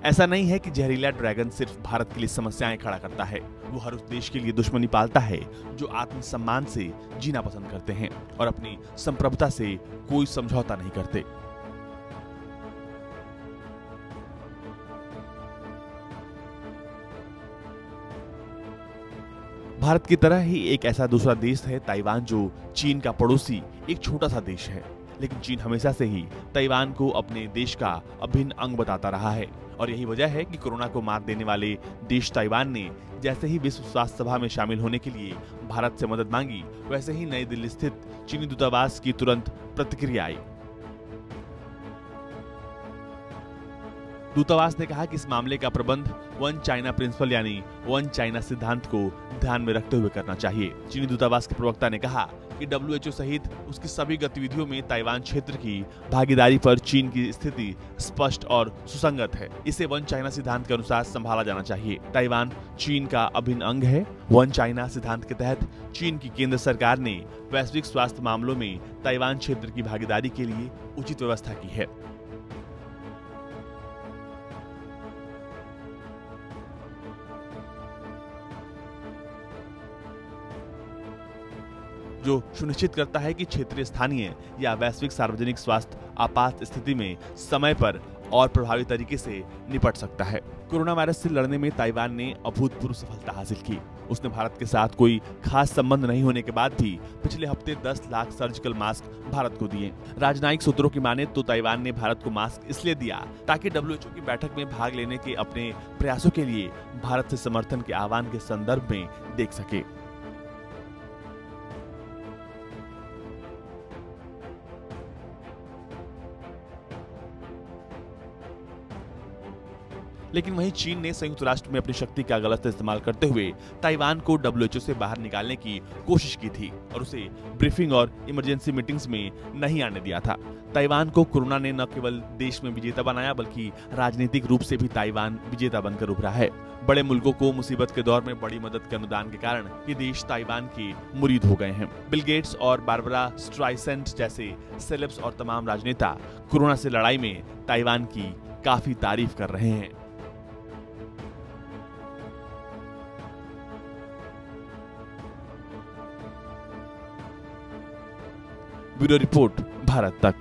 ऐसा नहीं है कि जहरीला ड्रैगन सिर्फ भारत के लिए समस्याएं खड़ा करता है, वो हर उस देश के लिए दुश्मनी पालता है जो आत्मसम्मान से जीना पसंद करते हैं और अपनी संप्रभुता से कोई समझौता नहीं करते। भारत की तरह ही एक ऐसा दूसरा देश है ताइवान, जो चीन का पड़ोसी एक छोटा सा देश है। लेकिन चीन हमेशा से ही ताइवान को अपने देश का अभिन्न अंग बताता रहा है और यही वजह है कि कोरोना को मात देने वाले देश ताइवान ने जैसे ही विश्व स्वास्थ्य सभा में शामिल होने के लिए भारत से मदद मांगी, वैसे ही नई दिल्ली स्थित चीनी दूतावास की तुरंत प्रतिक्रिया आई। दूतावास ने कहा कि इस मामले का प्रबंध वन चाइना प्रिंसिपल यानी वन चाइना सिद्धांत को ध्यान में रखते हुए करना चाहिए। चीनी दूतावास के प्रवक्ता ने कहा कि WHO सहित उसकी सभी गतिविधियों में ताइवान क्षेत्र की भागीदारी पर चीन की स्थिति स्पष्ट और सुसंगत है। इसे वन चाइना सिद्धांत के अनुसार संभाला जाना चाहिए। ताइवान चीन का अभिन्न अंग है। वन चाइना सिद्धांत के तहत चीन की केंद्र सरकार ने वैश्विक स्वास्थ्य मामलों में ताइवान क्षेत्र की भागीदारी के लिए उचित व्यवस्था की है। जो सुनिश्चित करता है कि क्षेत्रीय, स्थानीय या वैश्विक सार्वजनिक स्वास्थ्य आपात स्थिति में समय पर और प्रभावी तरीके से निपट सकता है। कोरोना वायरस से लड़ने में ताइवान ने अभूतपूर्व सफलता हासिल की। उसने भारत के साथ कोई खास संबंध नहीं होने के बाद भी पिछले हफ्ते 10 लाख सर्जिकल मास्क भारत को दिए। राजनयिक सूत्रों की माने तो ताइवान ने भारत को मास्क इसलिए दिया ताकि WHO की बैठक में भाग लेने के अपने प्रयासों के लिए भारत से समर्थन के आह्वान के संदर्भ में देख सके। लेकिन वहीं चीन ने संयुक्त राष्ट्र में अपनी शक्ति का गलत इस्तेमाल करते हुए ताइवान को WHO से बाहर निकालने की कोशिश की थी और उसे ब्रीफिंग और इमरजेंसी मीटिंग्स में नहीं आने दिया था। ताइवान को कोरोना ने न केवल देश में विजेता बनाया, बल्कि राजनीतिक रूप से भी ताइवान विजेता बनकर उभरा है। बड़े मुल्कों को मुसीबत के दौर में बड़ी मदद के अनुदान के कारण ये देश ताइवान के मुरीद हो गए हैं। बिल गेट्स और बारबरा स्ट्राइसेंट जैसे सेलेब्स और तमाम राजनेता कोरोना से लड़ाई में ताइवान की काफी तारीफ कर रहे हैं। ब्यूरो रिपोर्ट, भारत तक।